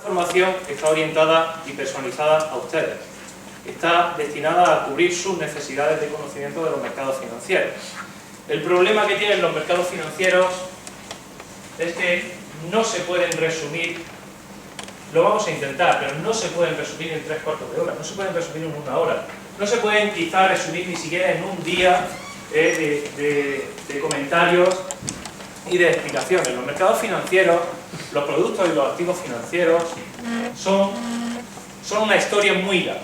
Esta formación está orientada y personalizada a ustedes. Está destinada a cubrir sus necesidades de conocimiento de los mercados financieros. El problema que tienen los mercados financieros es que no se pueden resumir, lo vamos a intentar, pero no se pueden resumir en 3/4 de hora, no se pueden resumir en 1 hora, no se pueden quizá resumir ni siquiera en un día de comentarios y de explicaciones. Los mercados financieros, los productos y los activos financieros son una historia muy larga,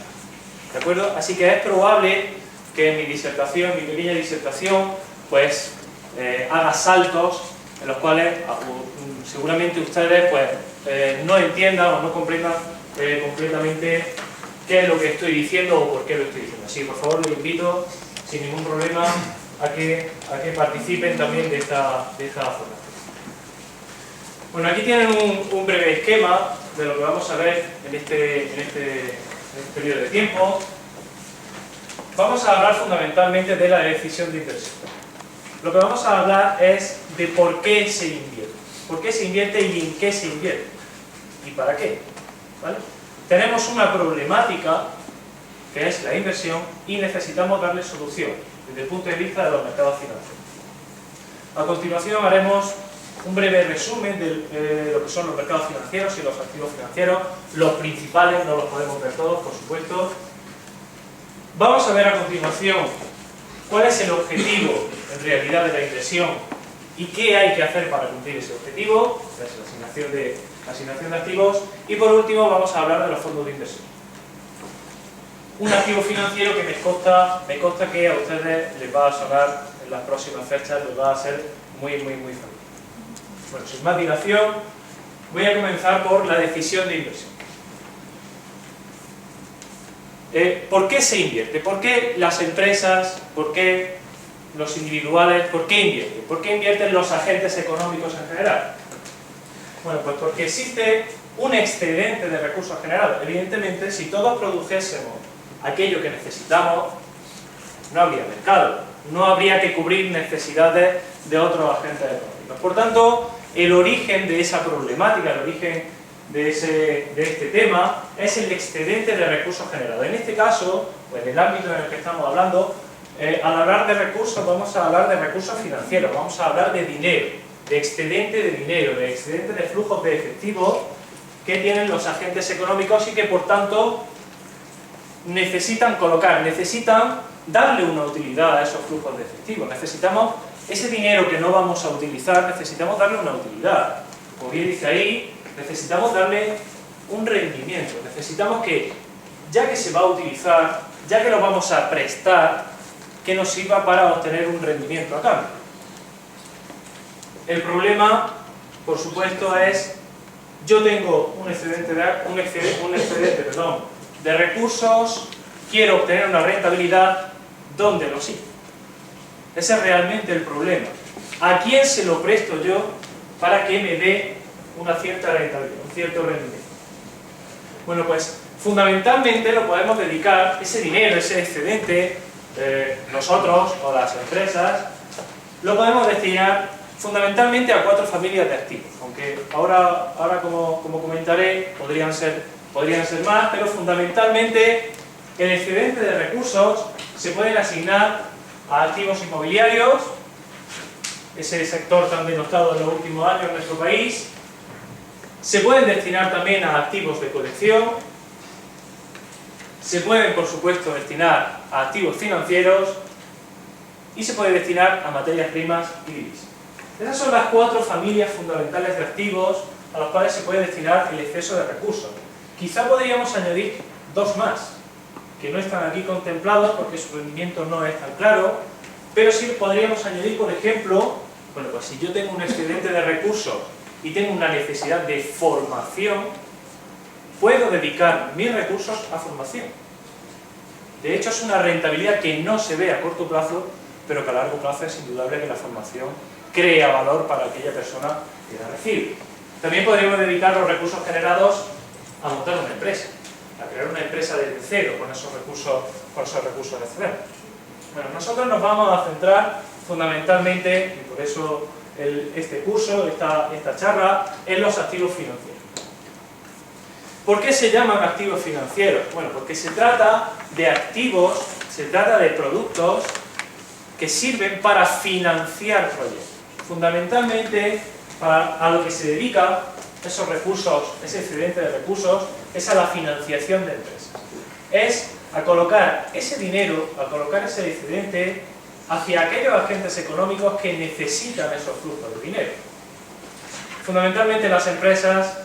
¿de acuerdo? Así que es probable que en mi disertación, mi pequeña disertación, pues haga saltos en los cuales seguramente ustedes pues no entiendan o no comprendan completamente qué es lo que estoy diciendo o por qué lo estoy diciendo. Así que por favor les invito sin ningún problema a que participen también de esta formación. Bueno, aquí tienen un breve esquema de lo que vamos a ver en este periodo de tiempo. Vamos a hablar fundamentalmente de la decisión de inversión. Lo que vamos a hablar es de por qué se invierte. ¿Por qué se invierte y en qué se invierte? ¿Y para qué? ¿Vale? Tenemos una problemática que es la inversión y necesitamos darle solución desde el punto de vista de los mercados financieros. A continuación haremos un breve resumen de lo que son los mercados financieros y los activos financieros, los principales, no los podemos ver todos, por supuesto. Vamos a ver a continuación cuál es el objetivo en realidad de la inversión y qué hay que hacer para cumplir ese objetivo, que es la asignación de activos, y por último vamos a hablar de los fondos de inversión. Un activo financiero que me consta que a ustedes les va a sonar en las próximas fechas, les va a ser muy familiar. Bueno, sin más dilación, voy a comenzar por la decisión de inversión. ¿Por qué se invierte? ¿Por qué las empresas, por qué los individuales, por qué invierten? ¿Por qué invierten los agentes económicos en general? Bueno, pues porque existe un excedente de recursos generados. Evidentemente, si todos produjésemos aquello que necesitamos, no habría mercado, no habría que cubrir necesidades de otros agentes económicos. Por tanto, el origen de esa problemática, el origen de este tema, es el excedente de recursos generados. En este caso, pues en el ámbito en el que estamos hablando, al hablar de recursos, vamos a hablar de recursos financieros, vamos a hablar de dinero, de excedente de dinero, de excedente de flujos de efectivo que tienen los agentes económicos y que, por tanto, necesitan darle una utilidad a esos flujos de efectivo. Necesitamos ese dinero que no vamos a utilizar, necesitamos darle una utilidad. Como bien dice ahí, necesitamos darle un rendimiento. Necesitamos que, ya que se va a utilizar, ya que lo vamos a prestar, que nos sirva para obtener un rendimiento a cambio. El problema, por supuesto, es yo tengo un excedente de recursos, quiero obtener una rentabilidad, ¿dónde lo sigo? Ese es realmente el problema. ¿A quién se lo presto yo para que me dé una cierta rentabilidad, un cierto rendimiento? Bueno, pues fundamentalmente lo podemos dedicar, ese dinero, ese excedente, nosotros o las empresas, lo podemos destinar fundamentalmente a 4 familias de activos, aunque ahora como comentaré, podrían ser más, pero fundamentalmente el excedente de recursos se pueden asignar a activos inmobiliarios, ese sector tan denostado en los últimos años en nuestro país. Se pueden destinar también a activos de colección, se pueden, por supuesto, destinar a activos financieros y se puede destinar a materias primas y divisas. Esas son las 4 familias fundamentales de activos a las cuales se puede destinar el exceso de recursos. Quizá podríamos añadir 2 más, que no están aquí contemplados porque su rendimiento no es tan claro, pero sí podríamos añadir, por ejemplo, bueno, pues si yo tengo un excedente de recursos y tengo una necesidad de formación, puedo dedicar mis recursos a formación. De hecho, es una rentabilidad que no se ve a corto plazo, pero que a largo plazo es indudable que la formación crea valor para aquella persona que la recibe. También podríamos dedicar los recursos generados a montar una empresa, a crear una empresa desde cero con esos recursos excedentes. Bueno, nosotros nos vamos a centrar fundamentalmente, y por eso este curso, esta charla, en los activos financieros. ¿Por qué se llaman activos financieros? Bueno, porque se trata de activos, se trata de productos que sirven para financiar proyectos. Fundamentalmente, a lo que se dedica esos recursos, ese excedente de recursos, es a la financiación de empresas. Es a colocar ese dinero, a colocar ese excedente hacia aquellos agentes económicos que necesitan esos flujos de dinero. Fundamentalmente las empresas,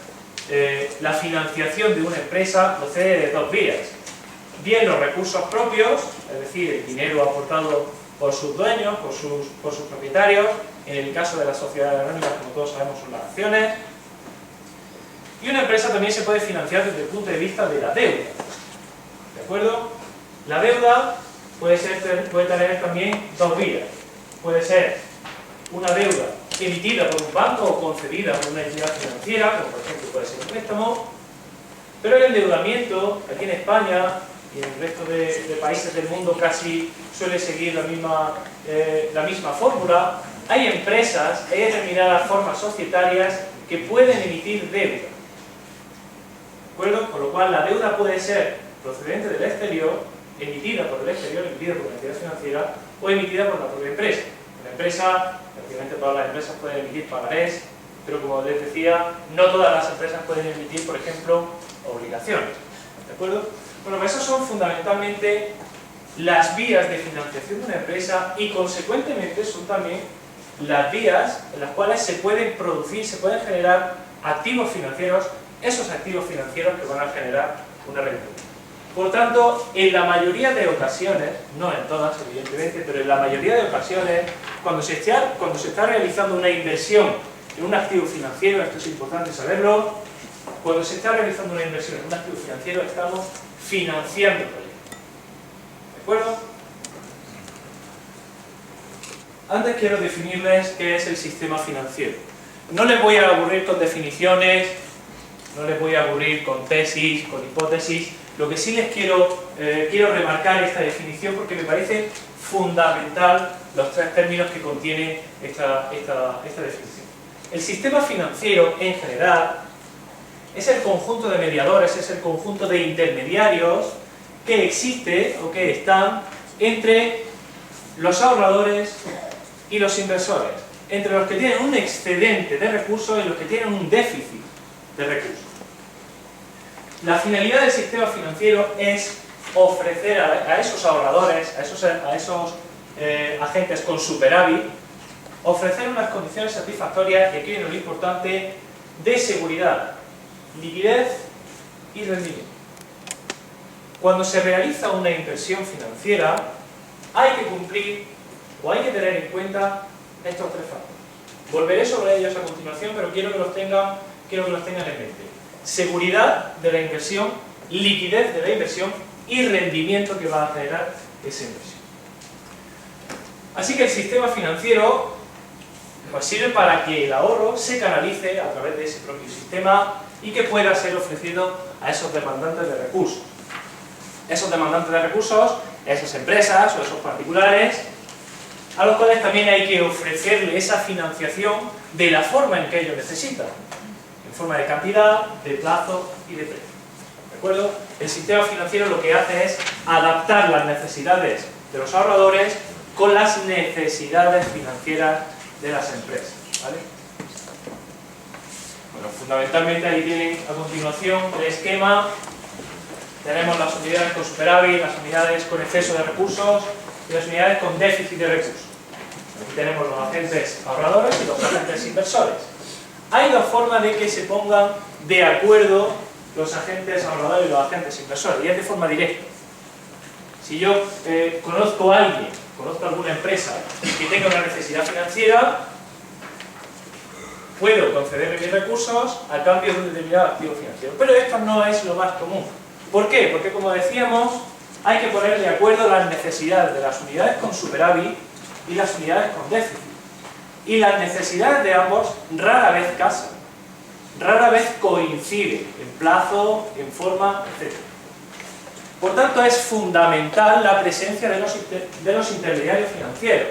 la financiación de una empresa procede de dos vías. Bien los recursos propios, es decir, el dinero aportado por sus dueños, por sus propietarios, en el caso de las sociedades anónimas, como todos sabemos, son las acciones. Y una empresa también se puede financiar desde el punto de vista de la deuda. ¿De acuerdo? La deuda puede tener también dos vías. Puede ser una deuda emitida por un banco o concedida por una entidad financiera, como por ejemplo puede ser un préstamo, pero el endeudamiento, aquí en España y en el resto de países del mundo casi suele seguir la misma fórmula. Hay empresas, hay determinadas formas societarias que pueden emitir deuda. ¿De acuerdo? Con lo cual la deuda puede ser procedente del exterior, emitida por el exterior, emitida por una entidad financiera o emitida por la propia empresa. La empresa, prácticamente todas las empresas pueden emitir pagarés, pero como les decía, no todas las empresas pueden emitir, por ejemplo, obligaciones. ¿De acuerdo? Bueno, pues esas son fundamentalmente las vías de financiación de una empresa y consecuentemente son también las vías en las cuales se pueden producir, se pueden generar activos financieros, esos activos financieros que van a generar una rentabilidad. Por tanto, en la mayoría de ocasiones, no en todas evidentemente, pero en la mayoría de ocasiones, cuando se está realizando una inversión en un activo financiero, esto es importante saberlo, cuando se está realizando una inversión en un activo financiero estamos financiando el proyecto. ¿De acuerdo? Antes quiero definirles qué es el sistema financiero. No les voy a aburrir con definiciones, no les voy a aburrir con tesis, con hipótesis. Lo que sí les quiero remarcar esta definición porque me parece fundamental los tres términos que contiene esta definición. El sistema financiero en general es el conjunto de mediadores, es el conjunto de intermediarios que existe o que están entre los ahorradores y los inversores, entre los que tienen un excedente de recursos y los que tienen un déficit de recursos. La finalidad del sistema financiero es ofrecer a esos ahorradores, a esos agentes con superávit, ofrecer unas condiciones satisfactorias, y aquí viene lo importante, de seguridad, liquidez y rendimiento. Cuando se realiza una inversión financiera, hay que cumplir o hay que tener en cuenta estos tres factores. Volveré sobre ellos a continuación, pero quiero que los tengan en mente. Seguridad de la inversión, liquidez de la inversión y rendimiento que va a generar esa inversión. Así que el sistema financiero pues sirve para que el ahorro se canalice a través de ese propio sistema y que pueda ser ofrecido a esos demandantes de recursos. Esos demandantes de recursos, esas empresas o esos particulares, a los cuales también hay que ofrecerle esa financiación de la forma en que ellos necesitan, en forma de cantidad, de plazo y de precio. ¿De acuerdo? El sistema financiero lo que hace es adaptar las necesidades de los ahorradores con las necesidades financieras de las empresas. ¿Vale? Bueno, fundamentalmente ahí tienen a continuación el esquema. Tenemos las unidades con superávit, las unidades con exceso de recursos y las unidades con déficit de recursos. Aquí tenemos los agentes ahorradores y los agentes inversores. Hay dos formas de que se pongan de acuerdo los agentes ahorradores y los agentes inversores, y es de forma directa. Si yo conozco a alguien, conozco a alguna empresa que tenga una necesidad financiera, puedo concederle mis recursos a cambio de un determinado activo financiero. Pero esto no es lo más común. ¿Por qué? Porque, como decíamos, hay que poner de acuerdo las necesidades de las unidades con superávit y las unidades con déficit. Y las necesidades de ambos rara vez casan, rara vez coinciden en plazo, en forma, etc. Por tanto, es fundamental la presencia de los intermediarios financieros,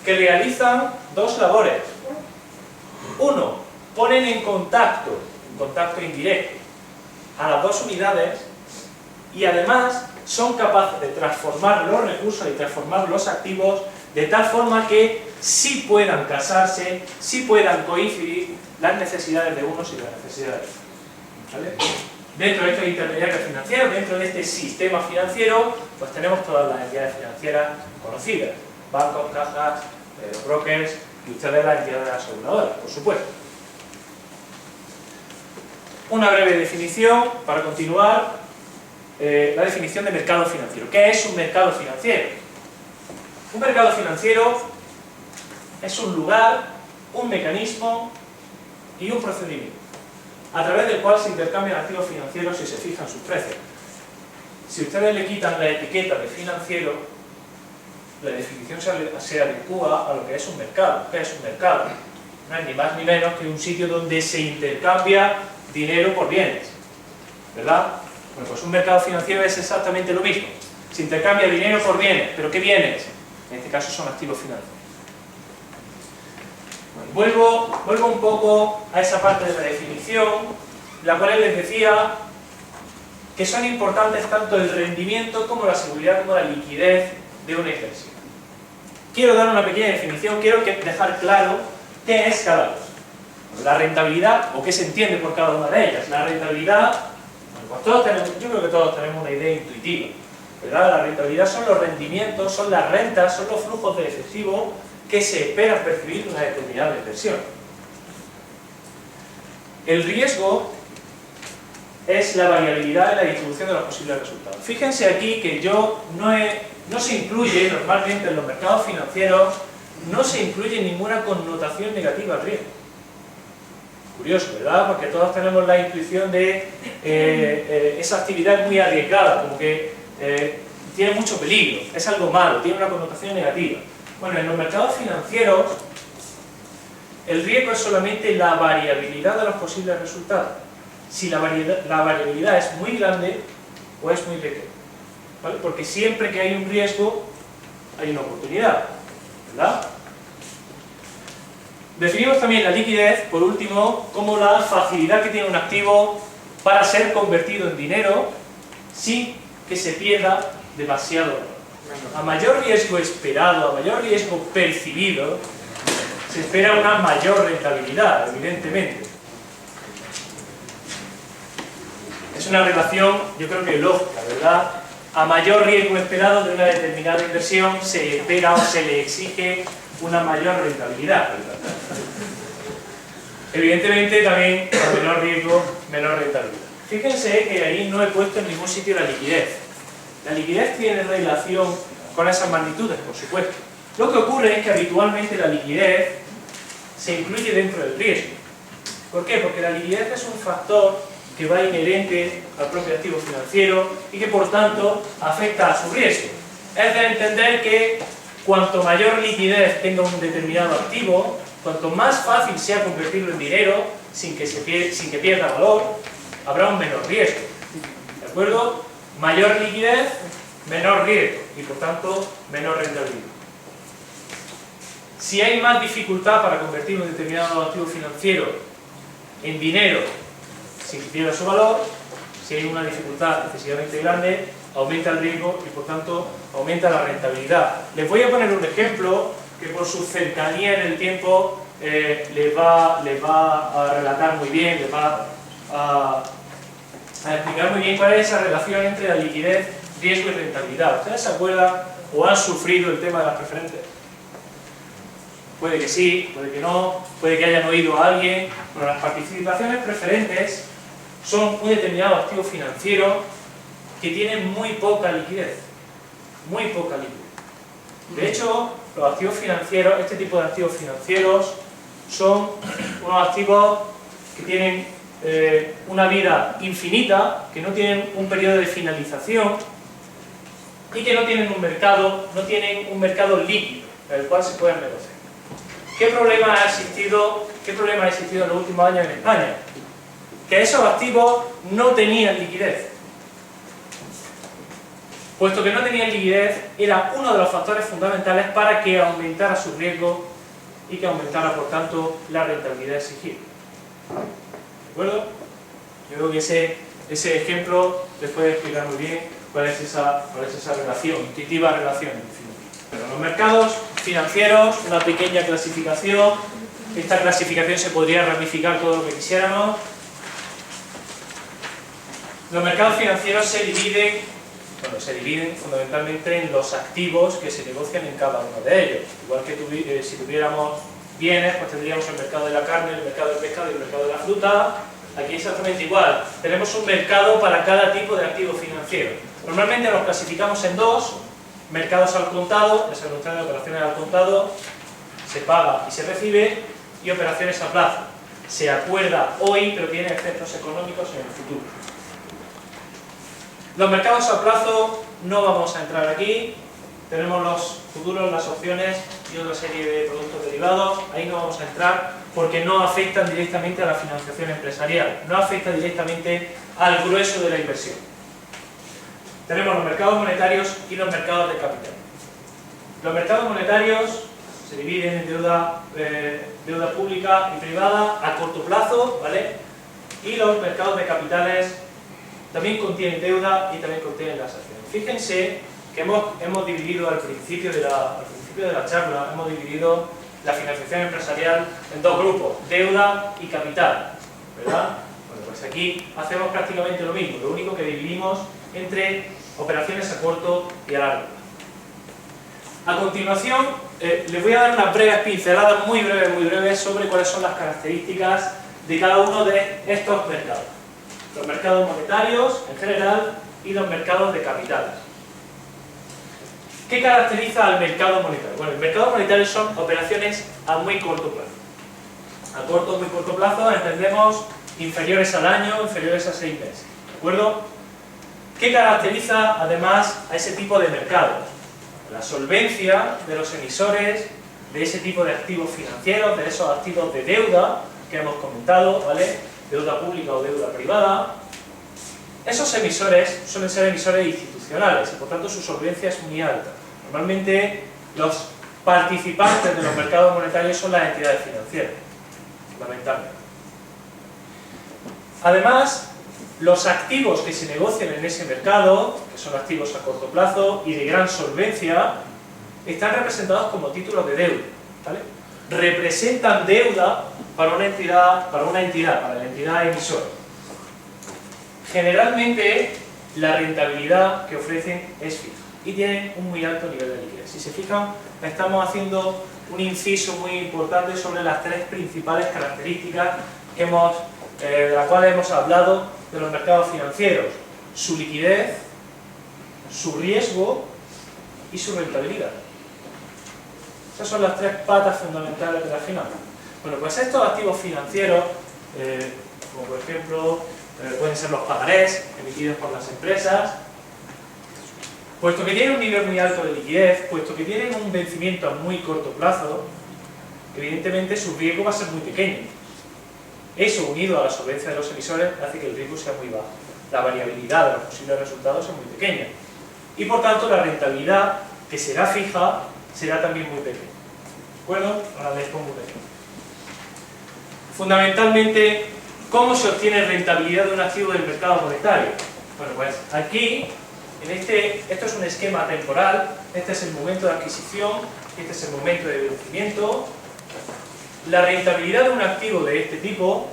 que realizan dos labores. Uno, ponen en contacto indirecto, a las dos unidades y además son capaces de transformar los recursos y transformar los activos de tal forma que sí puedan casarse, sí puedan coincidir las necesidades de unos y las necesidades de otros. ¿Vale? Dentro de estos intermediarios financieros, dentro de este sistema financiero, pues tenemos todas las entidades financieras conocidas: bancos, cajas, brokers y ustedes las entidades aseguradoras, por supuesto. Una breve definición para continuar. La definición de mercado financiero. ¿Qué es un mercado financiero? Un mercado financiero es un lugar, un mecanismo y un procedimiento a través del cual se intercambian activos financieros y se fijan sus precios. Si ustedes le quitan la etiqueta de financiero, la definición se adecua a lo que es un mercado. ¿Qué es un mercado? No es ni más ni menos que un sitio donde se intercambia dinero por bienes, ¿verdad? Bueno, pues un mercado financiero es exactamente lo mismo. Se intercambia dinero por bienes. ¿Pero qué bienes? En este caso son activos financieros. Bueno, vuelvo un poco a esa parte de la definición, la cual les decía que son importantes tanto el rendimiento como la seguridad como la liquidez de una inversión. Quiero dar una pequeña definición, quiero dejar claro qué es cada cosa. La rentabilidad, o qué se entiende por cada una de ellas. La rentabilidad, pues yo creo que todos tenemos una idea intuitiva, ¿verdad? La rentabilidad son los rendimientos, son las rentas, son los flujos de efectivo que se esperan percibir de una determinada inversión. El riesgo es la variabilidad en la distribución de los posibles resultados. Fíjense aquí que no se incluye normalmente en los mercados financieros, no se incluye ninguna connotación negativa al riesgo. Curioso, ¿verdad? Porque todos tenemos la intuición de esa actividad muy arriesgada, como que tiene mucho peligro, es algo malo, tiene una connotación negativa. Bueno, en los mercados financieros el riesgo es solamente la variabilidad de los posibles resultados. Si la variabilidad es muy grande o es muy pequeña, ¿vale? Porque siempre que hay un riesgo hay una oportunidad, ¿verdad? Definimos también la liquidez, por último, como la facilidad que tiene un activo para ser convertido en dinero sin que se pierda demasiado valor. A mayor riesgo esperado, a mayor riesgo percibido, se espera una mayor rentabilidad, evidentemente. Es una relación, yo creo que lógica, ¿verdad? A mayor riesgo esperado de una determinada inversión, se espera o se le exige una mayor rentabilidad. Evidentemente también a menor riesgo, menor rentabilidad. Fíjense que ahí no he puesto en ningún sitio la liquidez. La liquidez tiene relación con esas magnitudes, por supuesto. Lo que ocurre es que habitualmente la liquidez se incluye dentro del riesgo. ¿Por qué? Porque la liquidez es un factor que va inherente al propio activo financiero y que por tanto afecta a su riesgo. Es de entender que cuanto mayor liquidez tenga un determinado activo, cuanto más fácil sea convertirlo en dinero sin que pierda valor, habrá un menor riesgo. ¿De acuerdo? Mayor liquidez, menor riesgo y por tanto menor rentabilidad. Si hay más dificultad para convertir un determinado activo financiero en dinero sin que pierda su valor, si hay una dificultad excesivamente grande, aumenta el riesgo y por tanto aumenta la rentabilidad. Les voy a poner un ejemplo que por su cercanía en el tiempo les va a relatar muy bien, les va a explicar muy bien cuál es esa relación entre la liquidez, riesgo y rentabilidad. ¿Ustedes se acuerdan o han sufrido el tema de las preferentes? Puede que sí, puede que no, puede que hayan oído a alguien. Bueno, las participaciones preferentes son un determinado activo financiero que tiene muy poca liquidez. Muy poca liquidez. De hecho, los activos financieros, este tipo de activos financieros, son unos activos que tienen una vida infinita, que no tienen un periodo de finalización y que no tienen un mercado líquido en el cual se pueden negociar. ¿Qué problema ha existido en los últimos años en España? Que esos activos no tenían liquidez. Puesto que no tenían liquidez, era uno de los factores fundamentales para que aumentara su riesgo y que aumentara, por tanto, la rentabilidad exigida. ¿De acuerdo? Yo creo que ese ese ejemplo les puede explicar muy bien cuál es esa relación, intuitiva relación. Pero los mercados financieros, una pequeña clasificación. Esta clasificación se podría ramificar todo lo que quisiéramos. Los mercados financieros se dividen fundamentalmente en los activos que se negocian en cada uno de ellos. Igual que si tuviéramos bienes, pues tendríamos el mercado de la carne, el mercado del pescado y el mercado de la fruta. Aquí exactamente igual. Tenemos un mercado para cada tipo de activo financiero. Normalmente los clasificamos en dos: mercados al contado, es el de operaciones al contado, se paga y se recibe, y operaciones a plazo. Se acuerda hoy, pero tiene efectos económicos en el futuro. Los mercados a plazo no vamos a entrar aquí. Tenemos los futuros, las opciones y otra serie de productos derivados. Ahí no vamos a entrar porque no afectan directamente a la financiación empresarial, no afecta directamente al grueso de la inversión. Tenemos los mercados monetarios y los mercados de capital. Los mercados monetarios se dividen en deuda pública y privada a corto plazo, ¿vale? Y los mercados de capitales también contienen deuda y también contienen las acciones. Fíjense que hemos dividido al principio de la charla, hemos dividido la financiación empresarial en dos grupos: deuda y capital, ¿verdad? Bueno, pues aquí hacemos prácticamente lo mismo, lo único que dividimos entre operaciones a corto y a largo plazo. A continuación, les voy a dar unas breves pinceladas, muy breves, sobre cuáles son las características de cada uno de estos mercados. Los mercados monetarios, en general, y los mercados de capitales. ¿Qué caracteriza al mercado monetario? Bueno, el mercado monetario son operaciones a muy corto plazo. A muy corto plazo entendemos inferiores al año, inferiores a 6 meses. ¿De acuerdo? ¿Qué caracteriza además a ese tipo de mercados? La solvencia de los emisores de ese tipo de activos financieros, de esos activos de deuda que hemos comentado, ¿vale? Deuda pública o deuda privada. Esos emisores suelen ser emisores institucionales y por tanto su solvencia es muy alta. Normalmente los participantes de los mercados monetarios son las entidades financieras, fundamentalmente. Además, los activos que se negocian en ese mercado, que son activos a corto plazo y de gran solvencia, están representados como títulos de deuda, ¿vale? Representan deuda para la entidad emisora. Generalmente, la rentabilidad que ofrecen es fija y tienen un muy alto nivel de liquidez. Si se fijan, estamos haciendo un inciso muy importante sobre las tres principales características de las cuales hemos hablado de los mercados financieros: su liquidez, su riesgo y su rentabilidad. Esas son las tres patas fundamentales de la finanza. Bueno, pues estos activos financieros, como por ejemplo pueden ser los pagarés emitidos por las empresas, puesto que tienen un nivel muy alto de liquidez, puesto que tienen un vencimiento a muy corto plazo, evidentemente su riesgo va a ser muy pequeño. Eso, unido a la solvencia de los emisores, hace que el riesgo sea muy bajo. La variabilidad de los posibles resultados es muy pequeña. Y por tanto, la rentabilidad, que será fija, será también muy pequeña. ¿De acuerdo? Ahora les pongo un ejemplo. Fundamentalmente, ¿cómo se obtiene rentabilidad de un activo del mercado monetario? Bueno, pues aquí, esto es un esquema temporal. Este es el momento de adquisición, este es el momento de vencimiento. La rentabilidad de un activo de este tipo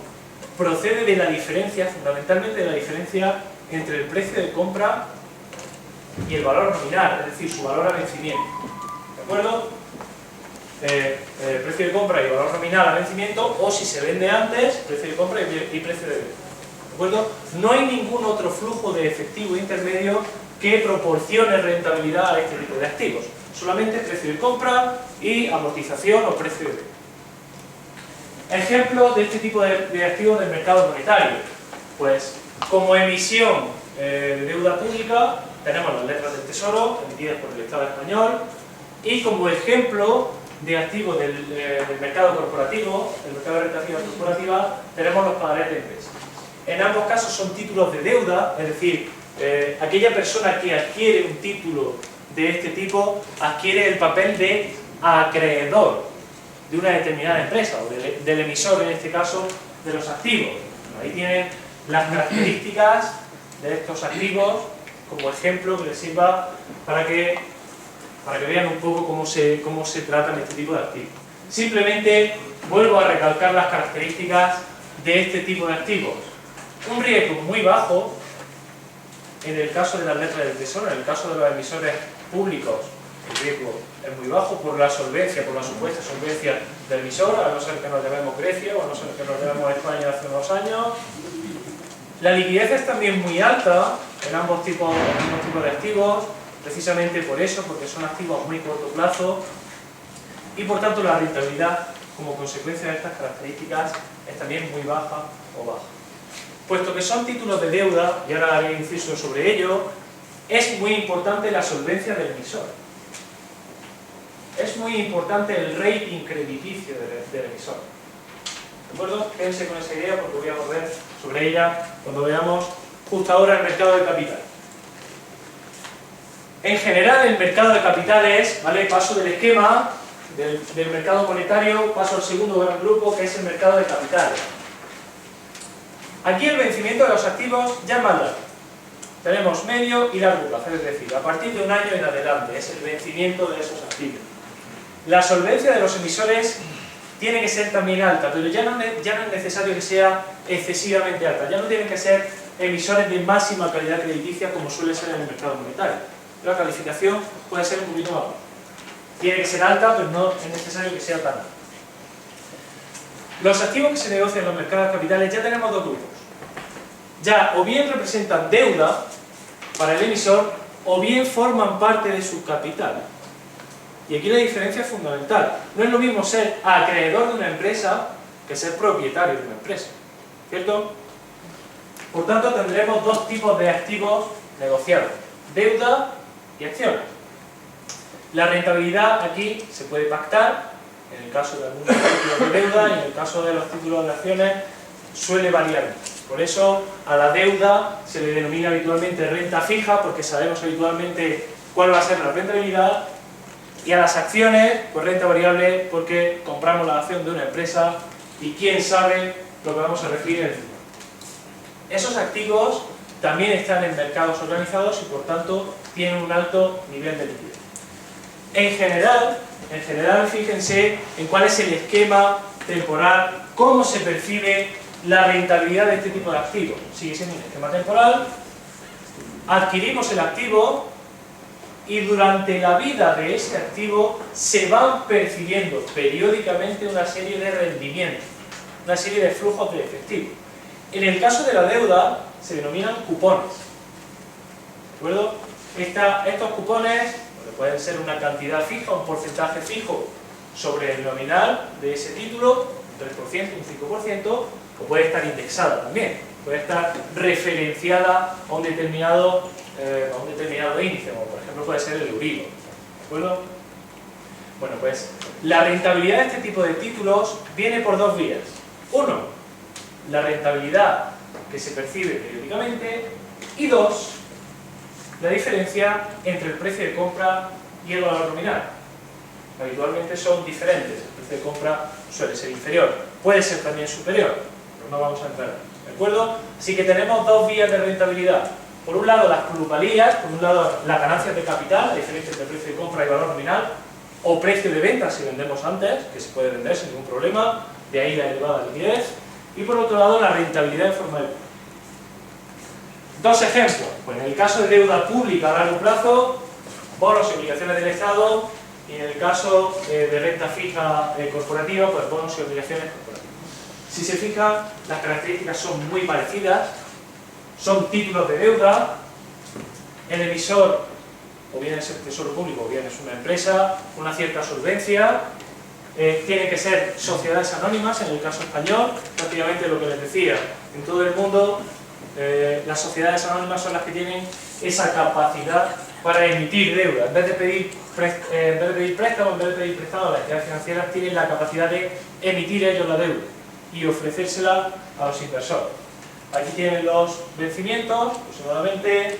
procede de la diferencia, fundamentalmente de la diferencia entre el precio de compra y el valor nominal, es decir, su valor a vencimiento. ¿De acuerdo? El precio de compra y valor nominal a vencimiento, o si se vende antes, precio de compra y precio de venta. ¿De acuerdo? No hay ningún otro flujo de efectivo intermedio que proporcione rentabilidad a este tipo de activos. Solamente precio de compra y amortización o precio de venta. Ejemplos de este tipo de activos del mercado monetario. Pues, como emisión de deuda pública, tenemos las letras del Tesoro, emitidas por el Estado español, y como ejemplo de activos del mercado corporativo, el mercado de rentabilidad corporativa, tenemos los pagarés de empresas. En ambos casos son títulos de deuda, es decir, aquella persona que adquiere un título de este tipo adquiere el papel de acreedor de una determinada empresa, o del emisor, en este caso, de los activos. Ahí tienen las características de estos activos como ejemplo que les sirva para que vean un poco cómo se tratan este tipo de activos. Simplemente vuelvo a recalcar las características de este tipo de activos. Un riesgo muy bajo en el caso de las letras del tesoro, en el caso de los emisores públicos, el riesgo es muy bajo por la solvencia, por la supuesta solvencia del emisor, a no ser que nos llamemos Grecia o a no ser que nos llamemos España hace unos años. La liquidez es también muy alta en ambos tipos de activos, precisamente por eso, porque son activos a muy corto plazo, y por tanto la rentabilidad como consecuencia de estas características es también muy baja o baja. Puesto que son títulos de deuda, y ahora haré inciso sobre ello, es muy importante la solvencia del emisor. Es muy importante el rating crediticio del emisor. ¿De acuerdo? Quédense con esa idea porque voy a volver sobre ella cuando veamos justo ahora el mercado de capitales. En general, el mercado de capitales, ¿vale? Paso del esquema del mercado monetario, paso al segundo gran grupo, que es el mercado de capitales. Aquí el vencimiento de los activos ya es más largo. Tenemos medio y largo plazo, es decir, a partir de un año en adelante es el vencimiento de esos activos. La solvencia de los emisores tiene que ser también alta, pero ya no es necesario que sea excesivamente alta. Ya no tienen que ser emisores de máxima calidad crediticia como suele ser en el mercado monetario. La calificación puede ser un poquito más baja. Tiene que ser alta, pero no es necesario que sea tan alta. Los activos que se negocian en los mercados de capitales ya tenemos dos grupos. Ya o bien representan deuda para el emisor o bien forman parte de su capital. Y aquí la diferencia es fundamental. No es lo mismo ser acreedor de una empresa que ser propietario de una empresa. ¿Cierto? Por tanto, tendremos dos tipos de activos negociados. Deuda y acciones. La rentabilidad aquí se puede pactar, en el caso de algunos títulos de deuda y en el caso de los títulos de acciones suele variar. Por eso a la deuda se le denomina habitualmente renta fija porque sabemos habitualmente cuál va a ser la rentabilidad, y a las acciones pues renta variable porque compramos la acción de una empresa y quién sabe lo que vamos a recibir en el futuro. Esos activos también están en mercados organizados y por tanto tienen un alto nivel de liquidez. En general, fíjense en cuál es el esquema temporal, cómo se percibe la rentabilidad de este tipo de activos. Sigue siendo un esquema temporal, adquirimos el activo y durante la vida de ese activo se van percibiendo periódicamente una serie de rendimientos, una serie de flujos de efectivo. En el caso de la deuda se denominan cupones. ¿De acuerdo? Estos cupones pueden ser una cantidad fija, un porcentaje fijo sobre el nominal de ese título, un 3%, un 5%, o puede estar indexada también, puede estar referenciada a un determinado índice, como por ejemplo puede ser el Euribor. ¿De acuerdo? Bueno, pues la rentabilidad de este tipo de títulos viene por dos vías. Uno, la rentabilidad que se percibe periódicamente, y dos, la diferencia entre el precio de compra y el valor nominal. Habitualmente son diferentes, el precio de compra suele ser inferior, puede ser también superior, pero no vamos a entrar ahí, ¿de acuerdo? Así que tenemos dos vías de rentabilidad. Por un lado las plusvalías, por un lado las ganancias de capital, la diferencia entre precio de compra y valor nominal, o precio de venta si vendemos antes, que se puede vender sin ningún problema, de ahí la elevada liquidez, y por otro lado la rentabilidad en forma de bono. Dos ejemplos, pues en el caso de deuda pública a largo plazo, bonos y obligaciones del Estado, y en el caso de renta fija corporativa, pues bonos y obligaciones corporativas. Si se fijan, las características son muy parecidas, son títulos de deuda, el emisor, o bien es el tesoro público, o bien es una empresa, una cierta solvencia, tiene que ser sociedades anónimas, en el caso español, prácticamente lo que les decía, en todo el mundo las sociedades anónimas son las que tienen esa capacidad para emitir deuda. En vez de pedir préstamo, en vez de pedir prestado, las entidades financieras tienen la capacidad de emitir ellos la deuda y ofrecérsela a los inversores. Aquí tienen los vencimientos, aproximadamente,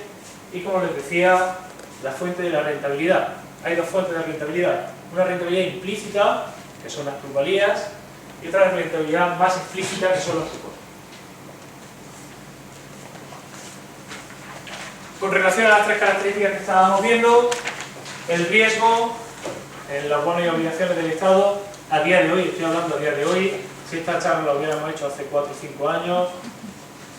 y como les decía, la fuente de la rentabilidad. Hay dos fuentes de rentabilidad. Una rentabilidad implícita, que son las plusvalías, y otra rentabilidad más explícita, que son los cupones. Con relación a las tres características que estábamos viendo, el riesgo en los bonos y obligaciones del Estado, a día de hoy, estoy hablando a día de hoy, si esta charla la hubiéramos hecho hace 4 o 5 años,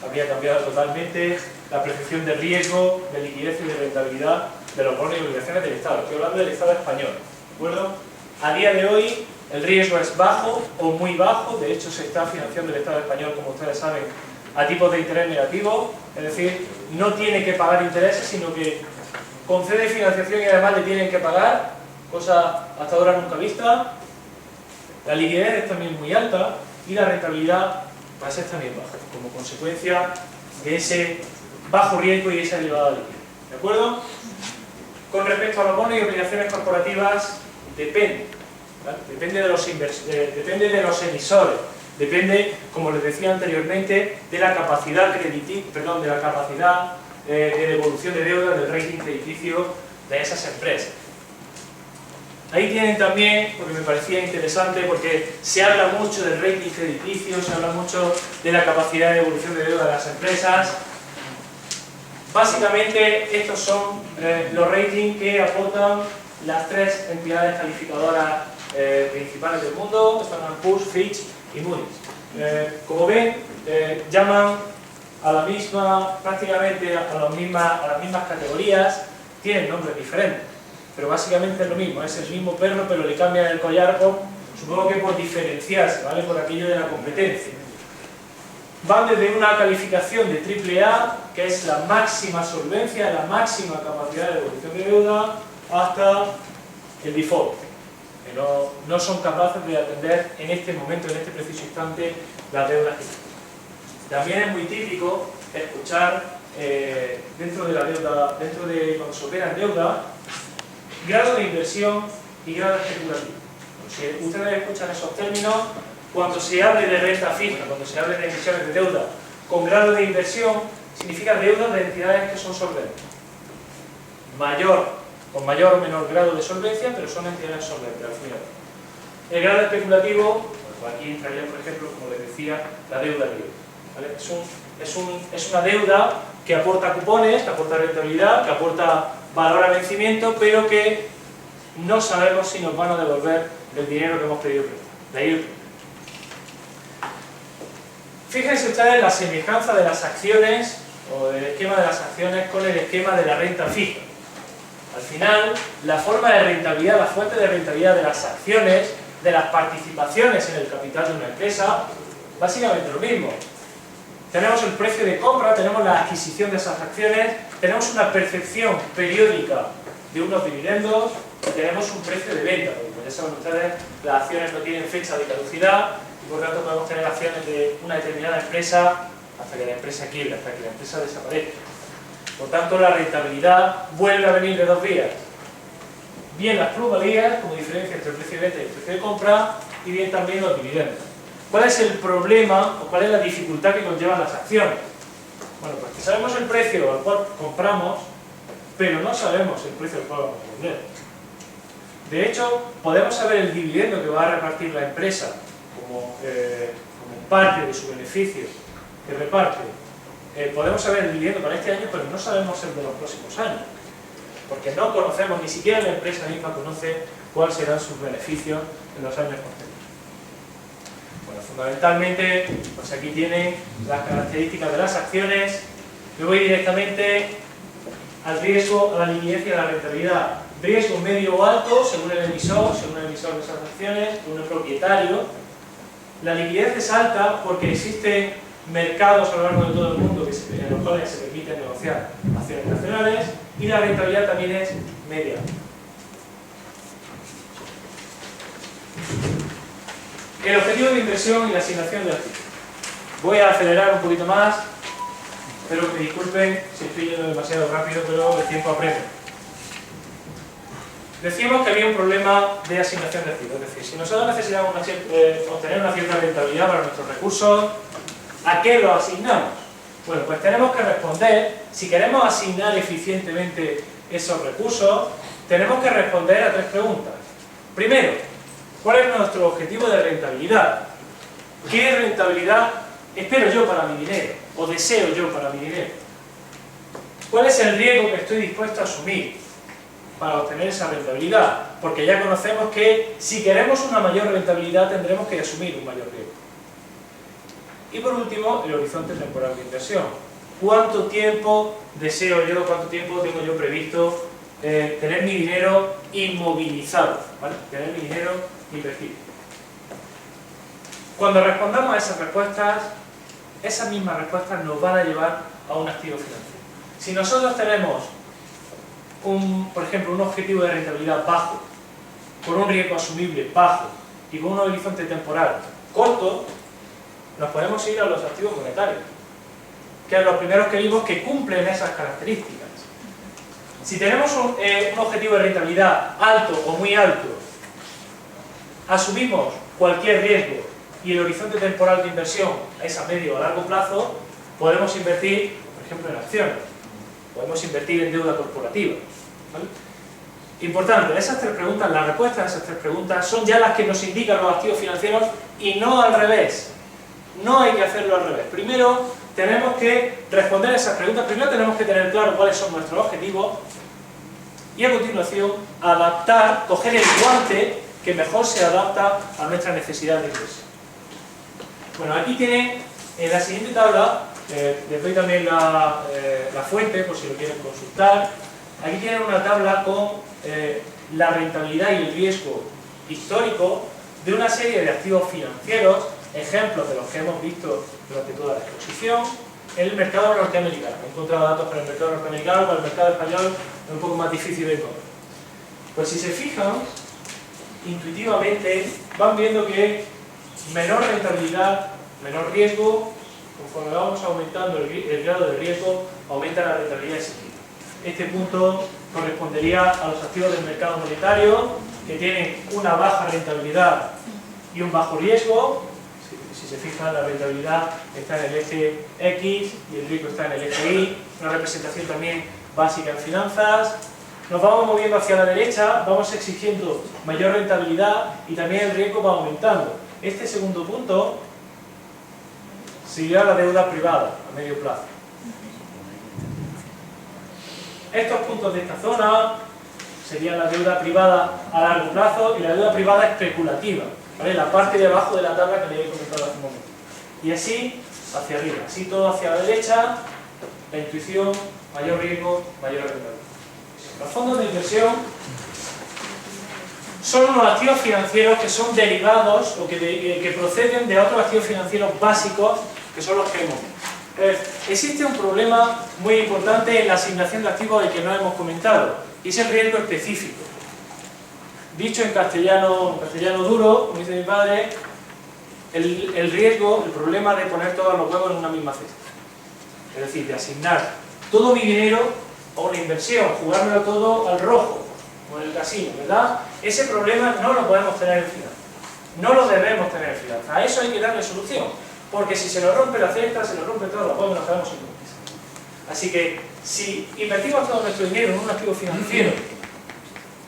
habría cambiado totalmente la percepción de riesgo, de liquidez y de rentabilidad de los bonos y obligaciones del Estado. Estoy hablando del Estado español, ¿de acuerdo? A día de hoy el riesgo es bajo o muy bajo, de hecho se está financiando el Estado español, como ustedes saben, a tipos de interés negativos, es decir, no tiene que pagar intereses, sino que concede financiación y además le tienen que pagar, cosa hasta ahora nunca vista. La liquidez es también muy alta y la rentabilidad va a ser también baja, como consecuencia de ese bajo riesgo y esa elevada liquidez. ¿De acuerdo? Con respecto a los bonos y obligaciones corporativas, depende. ¿Vale? Depende de los emisores. Depende, como les decía anteriormente, de la capacidad de devolución de deuda del rating crediticio de esas empresas. Ahí tienen también, porque me parecía interesante, porque se habla mucho del rating crediticio, se habla mucho de la capacidad de devolución de deuda de las empresas. Básicamente, estos son los ratings que aportan las tres entidades calificadoras principales del mundo, Standard & Poor's, Fitch y Moody's. Como ven, llaman a la misma, prácticamente a las mismas categorías, tienen nombres diferentes, pero básicamente es lo mismo, es el mismo perro, pero le cambian el collar, supongo que por diferenciarse, ¿vale? Por aquello de la competencia. Van desde una calificación de AAA, que es la máxima solvencia, la máxima capacidad de devolución de deuda, hasta el default, que no son capaces de atender en este momento, en este preciso instante, las deudas que tienen. También es muy típico escuchar dentro de la deuda, cuando se opera en deuda, grado de inversión y grado especulativo. Si ustedes escuchan esos términos, cuando se hable de renta fija, cuando se hable de emisiones de deuda con grado de inversión, significa deudas de entidades que son solventes. Con mayor o menor grado de solvencia, pero son entidades solventes al final. El grado especulativo, pues aquí entraría, por ejemplo, como les decía, la deuda libre. ¿Vale? Es una deuda que aporta cupones, que aporta rentabilidad, que aporta valor a vencimiento, pero que no sabemos si nos van a devolver el dinero que hemos pedido prestar. De ahí el problema. Fíjense ustedes la semejanza de las acciones, o del esquema de las acciones, con el esquema de la renta fija. Al final, la forma de rentabilidad, la fuente de rentabilidad de las acciones, de las participaciones en el capital de una empresa, básicamente lo mismo. Tenemos el precio de compra, tenemos la adquisición de esas acciones, tenemos una percepción periódica de unos dividendos y tenemos un precio de venta. Como ya saben ustedes, las acciones no tienen fecha de caducidad y por tanto podemos tener acciones de una determinada empresa hasta que la empresa quiebre, hasta que la empresa desaparezca. Por tanto, la rentabilidad vuelve a venir de dos vías. Bien las plusvalías, como diferencia entre el precio de venta y el precio de compra, y bien también los dividendos. ¿Cuál es el problema o cuál es la dificultad que conllevan las acciones? Bueno, pues que sabemos el precio al cual compramos, pero no sabemos el precio al cual vamos a vender. De hecho, podemos saber el dividendo que va a repartir la empresa como parte de su beneficio que reparte. Podemos saber el dividendo para este año, pero no sabemos el de los próximos años. Porque no conocemos, ni siquiera la empresa misma conoce cuáles serán sus beneficios en los años posteriores. Bueno, fundamentalmente, pues aquí tienen las características de las acciones. Me voy directamente al riesgo, a la liquidez y a la rentabilidad. Riesgo medio o alto, según el emisor de esas acciones, según el propietario. La liquidez es alta porque existen mercados a lo largo de todo el mundo en los cuales se permite negociar acciones nacionales, y la rentabilidad también es media. El objetivo de inversión y la asignación de activos. Voy a acelerar un poquito más, espero que me disculpen si estoy yendo demasiado rápido, pero el tiempo apremia. Decíamos que había un problema de asignación de activos, es decir, si nosotros necesitamos obtener una cierta rentabilidad para nuestros recursos, ¿a qué lo asignamos? Bueno, pues tenemos que responder, si queremos asignar eficientemente esos recursos, tenemos que responder a tres preguntas. Primero, ¿cuál es nuestro objetivo de rentabilidad? ¿Qué rentabilidad espero yo para mi dinero? ¿O deseo yo para mi dinero? ¿Cuál es el riesgo que estoy dispuesto a asumir para obtener esa rentabilidad? Porque ya conocemos que si queremos una mayor rentabilidad tendremos que asumir un mayor riesgo. Y por último, el horizonte temporal de inversión. ¿Cuánto tiempo deseo yo, cuánto tiempo tengo yo previsto tener mi dinero inmovilizado? ¿Vale? Tener mi dinero invertido. Cuando respondamos a esas mismas respuestas nos van a llevar a un activo financiero. Si nosotros tenemos, por ejemplo, un objetivo de rentabilidad bajo, con un riesgo asumible bajo y con un horizonte temporal corto, nos podemos ir a los activos monetarios, que son los primeros que vimos que cumplen esas características. Si tenemos un objetivo de rentabilidad alto o muy alto, asumimos cualquier riesgo y el horizonte temporal de inversión es a medio o a largo plazo, podemos invertir, por ejemplo, en acciones, podemos invertir en deuda corporativa, ¿vale? Importante, esas tres preguntas, las respuestas a esas tres preguntas son ya las que nos indican los activos financieros y no al revés. No hay que hacerlo al revés. Primero tenemos que responder a esas preguntas, primero tenemos que tener claro cuáles son nuestros objetivos y a continuación adaptar, coger el guante que mejor se adapta a nuestra necesidad de inversión. Bueno, aquí tienen en la siguiente tabla, les doy también la fuente por si lo quieren consultar. Aquí tienen una tabla con la rentabilidad y el riesgo histórico de una serie de activos financieros, ejemplos de los que hemos visto durante toda la exposición, en el mercado norteamericano. He encontrado datos para el mercado norteamericano, para el mercado español es un poco más difícil de encontrar. Pues si se fijan, intuitivamente van viendo que menor rentabilidad, menor riesgo, conforme vamos aumentando el grado de riesgo, aumenta la rentabilidad exigida. Este punto correspondería a los activos del mercado monetario, que tienen una baja rentabilidad y un bajo riesgo. Si se fijan, la rentabilidad está en el eje X y el riesgo está en el eje Y, una representación también básica en finanzas. Nos vamos moviendo hacia la derecha, vamos exigiendo mayor rentabilidad y también el riesgo va aumentando. Este segundo punto sería la deuda privada a medio plazo. Estos puntos de esta zona serían la deuda privada a largo plazo y la deuda privada especulativa, ¿vale? La parte de abajo de la tabla que les he comentado hace un momento. Y así hacia arriba, así todo hacia la derecha, la intuición, mayor riesgo, mayor rentabilidad. Los fondos de inversión son unos activos financieros que son derivados o que proceden de otros activos financieros básicos que son los que hemos visto. Existe un problema muy importante en la asignación de activos del que no hemos comentado, y es el riesgo específico. Dicho en castellano duro, como dice mi padre, el riesgo, el problema de poner todos los huevos en una misma cesta. Es decir, de asignar todo mi dinero a una inversión, jugármelo todo al rojo, como en el casino, ¿verdad? Ese problema no lo podemos tener en finanzas. No lo debemos tener en finanzas. A eso hay que darle solución. Porque si se nos rompe la cesta, se nos rompe todo, los huevos, nos quedamos sin noticias. Así que, si invertimos todo nuestro dinero en un activo financiero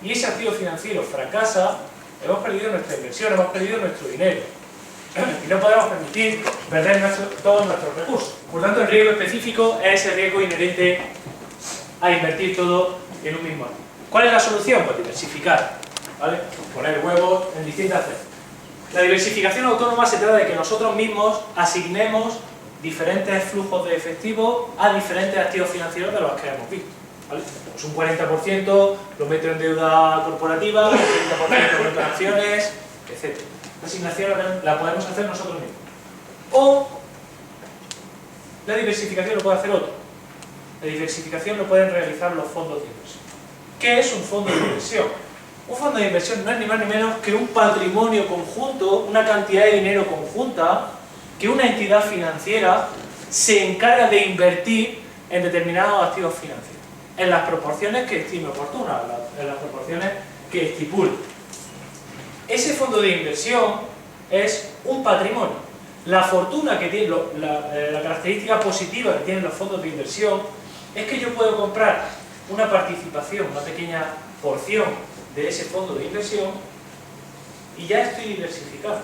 y ese activo financiero fracasa, hemos perdido nuestra inversión, hemos perdido nuestro dinero. Y no podemos permitir perder todos nuestros recursos. Por tanto, el riesgo específico es el riesgo inherente a invertir todo en un mismo activo. ¿Cuál es la solución? Pues diversificar, ¿vale? Poner huevos en distintas cestas. La diversificación autónoma se trata de que nosotros mismos asignemos diferentes flujos de efectivo a diferentes activos financieros de los que hemos visto, ¿vale? Pues un 40% lo meto en deuda corporativa, un 30% lo meto en acciones, etc. La asignación la podemos hacer nosotros mismos. O la diversificación lo puede hacer otro. La diversificación lo pueden realizar los fondos de inversión. ¿Qué es un fondo de inversión? Un fondo de inversión no es ni más ni menos que un patrimonio conjunto, una cantidad de dinero conjunta que una entidad financiera se encarga de invertir en determinados activos financieros, en las proporciones que estime oportunas, en las proporciones que estipule. Ese fondo de inversión es un patrimonio. La fortuna que tiene, la característica positiva que tienen los fondos de inversión es que yo puedo comprar una participación, una pequeña porción de ese fondo de inversión y ya estoy diversificando.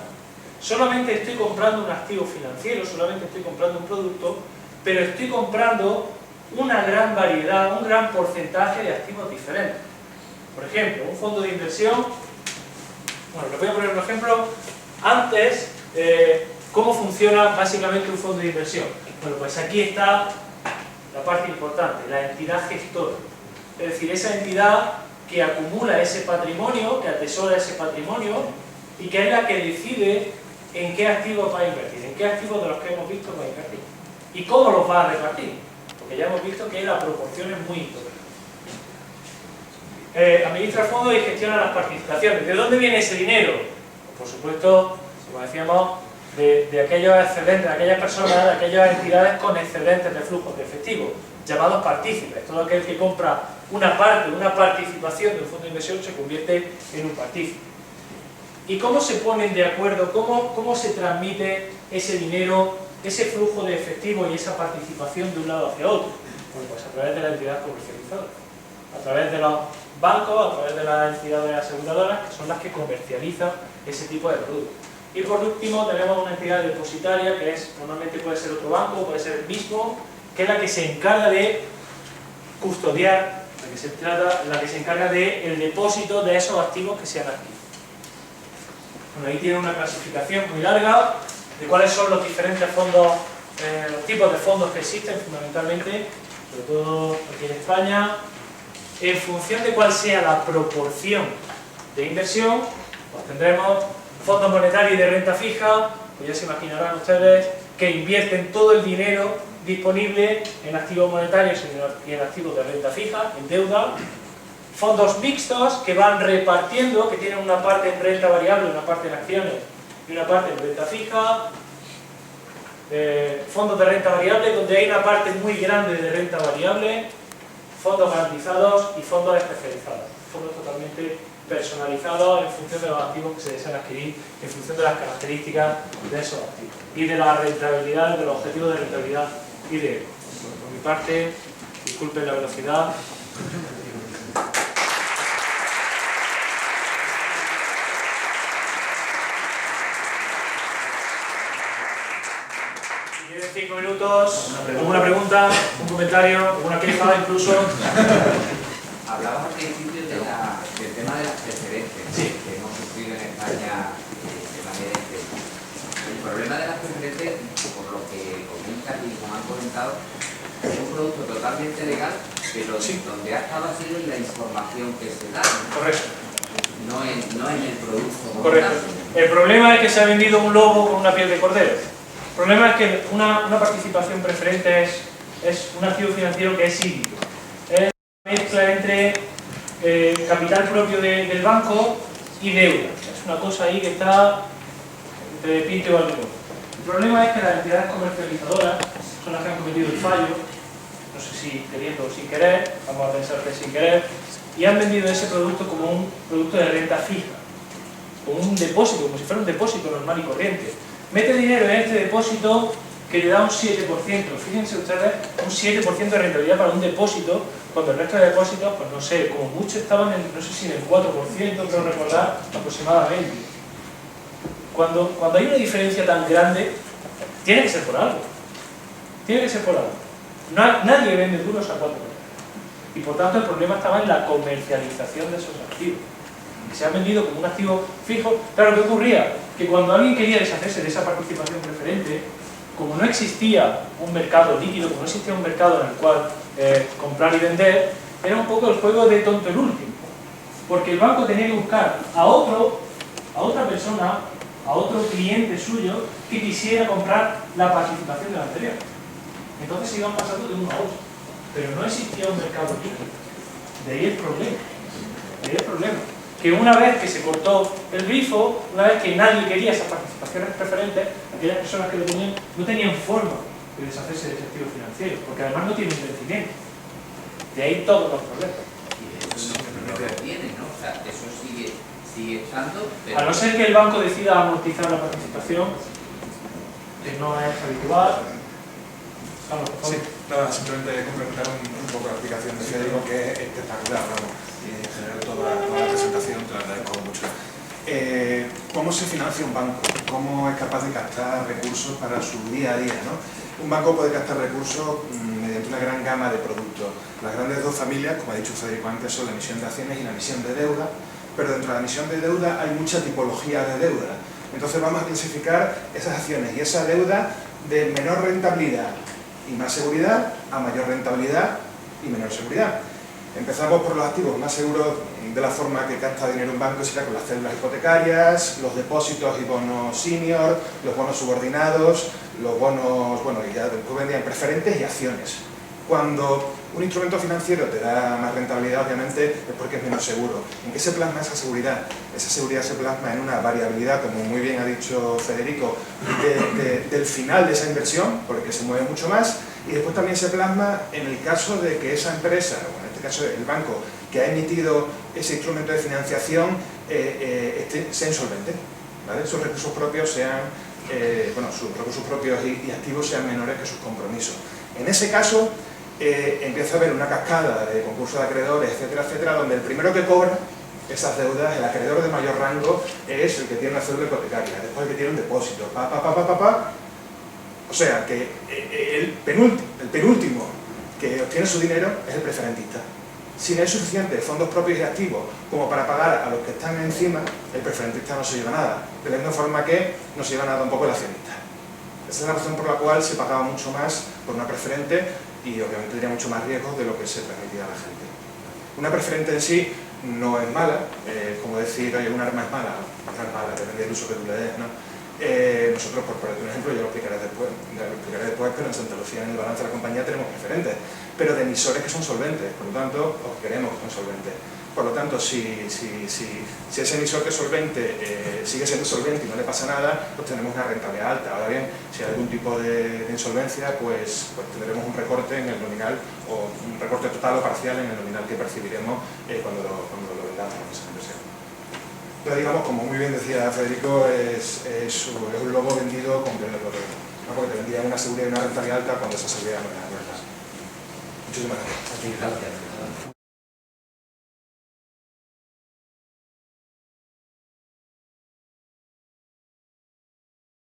Solamente estoy comprando un activo financiero, solamente estoy comprando un producto, pero estoy comprando una gran variedad, un gran porcentaje de activos diferentes. Por ejemplo, un fondo de inversión, bueno, les voy a poner un ejemplo. Antes, ¿cómo funciona básicamente un fondo de inversión? Bueno, pues aquí está la parte importante, la entidad gestora. Es decir, esa entidad que acumula ese patrimonio, que atesora ese patrimonio y que es la que decide en qué activos va a invertir, en qué activos de los que hemos visto va a invertir y cómo los va a repartir, porque ya hemos visto que la proporción es muy importante. Administra fondos y gestiona las participaciones. ¿De dónde viene ese dinero? Pues, por supuesto, como decíamos, de aquellos excedentes, de aquellas personas, de aquellas entidades con excedentes de flujos de efectivo, llamados partícipes. Todo aquel que compra una parte, una participación de un fondo de inversión se convierte en un partícipe. ¿Y cómo se ponen de acuerdo? ¿Cómo se transmite ese dinero, ese flujo de efectivo y esa participación de un lado hacia otro? Bueno, pues a través de la entidad comercializadora, a través de los bancos, a través de las entidades aseguradoras, que son las que comercializan ese tipo de productos. Y por último tenemos una entidad depositaria que normalmente puede ser otro banco, puede ser el mismo, que es la que se encarga de custodiar, la que se encarga del depósito de esos activos que se han adquirido. Bueno, ahí tiene una clasificación muy larga de cuáles son los diferentes fondos, los tipos de fondos que existen fundamentalmente, sobre todo aquí en España. En función de cuál sea la proporción de inversión, pues tendremos fondos monetarios y de renta fija, pues ya se imaginarán ustedes que invierten todo el dinero disponible en activos monetarios y en activos de renta fija, en deuda. Fondos mixtos que van repartiendo, que tienen una parte en renta variable, una parte en acciones y una parte en renta fija. Fondos de renta variable donde hay una parte muy grande de renta variable. Fondos garantizados y fondos especializados. Fondos totalmente personalizados en función de los activos que se desean adquirir, en función de las características de esos activos y de la rentabilidad, de los objetivos de rentabilidad y de... Bueno, por mi parte, disculpen la velocidad. Si tienen 5 minutos, alguna pregunta, un comentario, alguna queja incluso. Hablabas al principio del tema de las preferencias, sí, que hemos sufrido en España de manera extrema. El problema de las preferencias, por lo que comentas y como han comentado, es un producto totalmente legal, pero sí, donde ha estado ha sido en la información que se da. Correcto. No en el producto. Correcto. El problema es que se ha vendido un lobo con una piel de cordero. El problema es que una participación preferente es un activo financiero que es híbrido. Es una mezcla entre capital propio del banco y deuda. Es una cosa ahí que está entre pinto y balcón. El problema es que las entidades comercializadoras son las que han cometido el fallo, no sé si queriendo o sin querer, vamos a pensar que sin querer, y han vendido ese producto como un producto de renta fija, como un depósito, como si fuera un depósito normal y corriente. Mete dinero en este depósito que le da un 7%, fíjense ustedes, un 7% de rentabilidad para un depósito, cuando el resto de depósitos, pues no sé, como mucho estaban en, no sé si en el 4%, creo recordar, aproximadamente. Cuando hay una diferencia tan grande, tiene que ser por algo. Tiene que ser por algo. Nadie vende duros a 4%. Y por tanto el problema estaba en la comercialización de esos activos. Que se han vendido como un activo fijo. Claro, ¿qué ocurría? Que cuando alguien quería deshacerse de esa participación preferente, como no existía un mercado líquido, como no existía un mercado en el cual comprar y vender, era un poco el juego de tonto el último. Porque el banco tenía que buscar a otra persona, a otro cliente suyo que quisiera comprar la participación del anterior. Entonces se iban pasando de uno a otro. Pero no existía un mercado líquido. De ahí el problema. De ahí el problema. Que una vez que se cortó el grifo, una vez que nadie quería esas participaciones preferentes, aquellas personas que lo tenían no tenían forma de deshacerse de ese activo financiero, porque además no tienen vencimiento. De ahí todos los problemas. Y de eso no lo tiene, ¿no? O sea, eso sigue estando. Pero... A no ser que el banco decida amortizar la participación, que no es habitual. Vamos, por favor. Sí, nada, simplemente complementar un poco la explicación de digo que es espectacular, vamos. Y en general toda la presentación te la agradezco mucho. ¿Cómo se financia un banco? ¿Cómo es capaz de captar recursos para su día a día, ¿no? Un banco puede captar recursos mediante una gran gama de productos. Las grandes dos familias, como ha dicho Federico antes, son la emisión de acciones y la emisión de deuda, pero dentro de la emisión de deuda hay mucha tipología de deuda. Entonces vamos a clasificar esas acciones y esa deuda de menor rentabilidad y más seguridad a mayor rentabilidad y menor seguridad. Empezamos por los activos más seguros de la forma que capta dinero un banco, sería con las cédulas hipotecarias, los depósitos y bonos senior, los bonos subordinados, los bonos, bueno, y ya después vendrían preferentes y acciones. Cuando un instrumento financiero te da más rentabilidad, obviamente, es porque es menos seguro. ¿En qué se plasma esa seguridad? Esa seguridad se plasma en una variabilidad, como muy bien ha dicho Federico, del final de esa inversión, porque se mueve mucho más, y después también se plasma en el caso de que esa empresa, o en este caso el banco, que ha emitido ese instrumento de financiación, sea insolvente, ¿vale? Sus recursos propios sean, sus recursos propios y activos sean menores que sus compromisos. En ese caso, empieza a haber una cascada de concursos de acreedores, etcétera, etcétera, donde el primero que cobra esas deudas, el acreedor de mayor rango, es el que tiene una cédula hipotecaria, después el que tiene un depósito, O sea, que el penúltimo que obtiene su dinero es el preferentista. Si no hay suficientes fondos propios y activos como para pagar a los que están encima, el preferentista no se lleva nada, de la misma forma que no se lleva nada tampoco el accionista. Esa es la razón por la cual se pagaba mucho más por una preferente y obviamente tenía mucho más riesgo de lo que se permitía a la gente. Una preferente en sí no es mala, como decir, oye, un arma es mala, no es mala, depende del uso que tú le des, ¿no? Nosotros, por ponerte un ejemplo, yo lo explicaré después, pero en Santa Lucía, en el balance de la compañía, tenemos preferentes, pero de emisores que son solventes, por lo tanto, os queremos que son solventes. Por lo tanto, si ese emisor que es solvente sigue siendo solvente y no le pasa nada, pues tenemos una rentabilidad alta. Ahora bien, si hay algún tipo de insolvencia, pues tendremos un recorte en el nominal, o un recorte total o parcial en el nominal que percibiremos cuando lo vendamos en esa inversión. Pero digamos, como muy bien decía Federico, es un lobo vendido con pleno poder, ¿no? Porque te vendía una seguridad y una rentabilidad alta cuando esa seguridad no era. Muchísimas gracias. Gracias.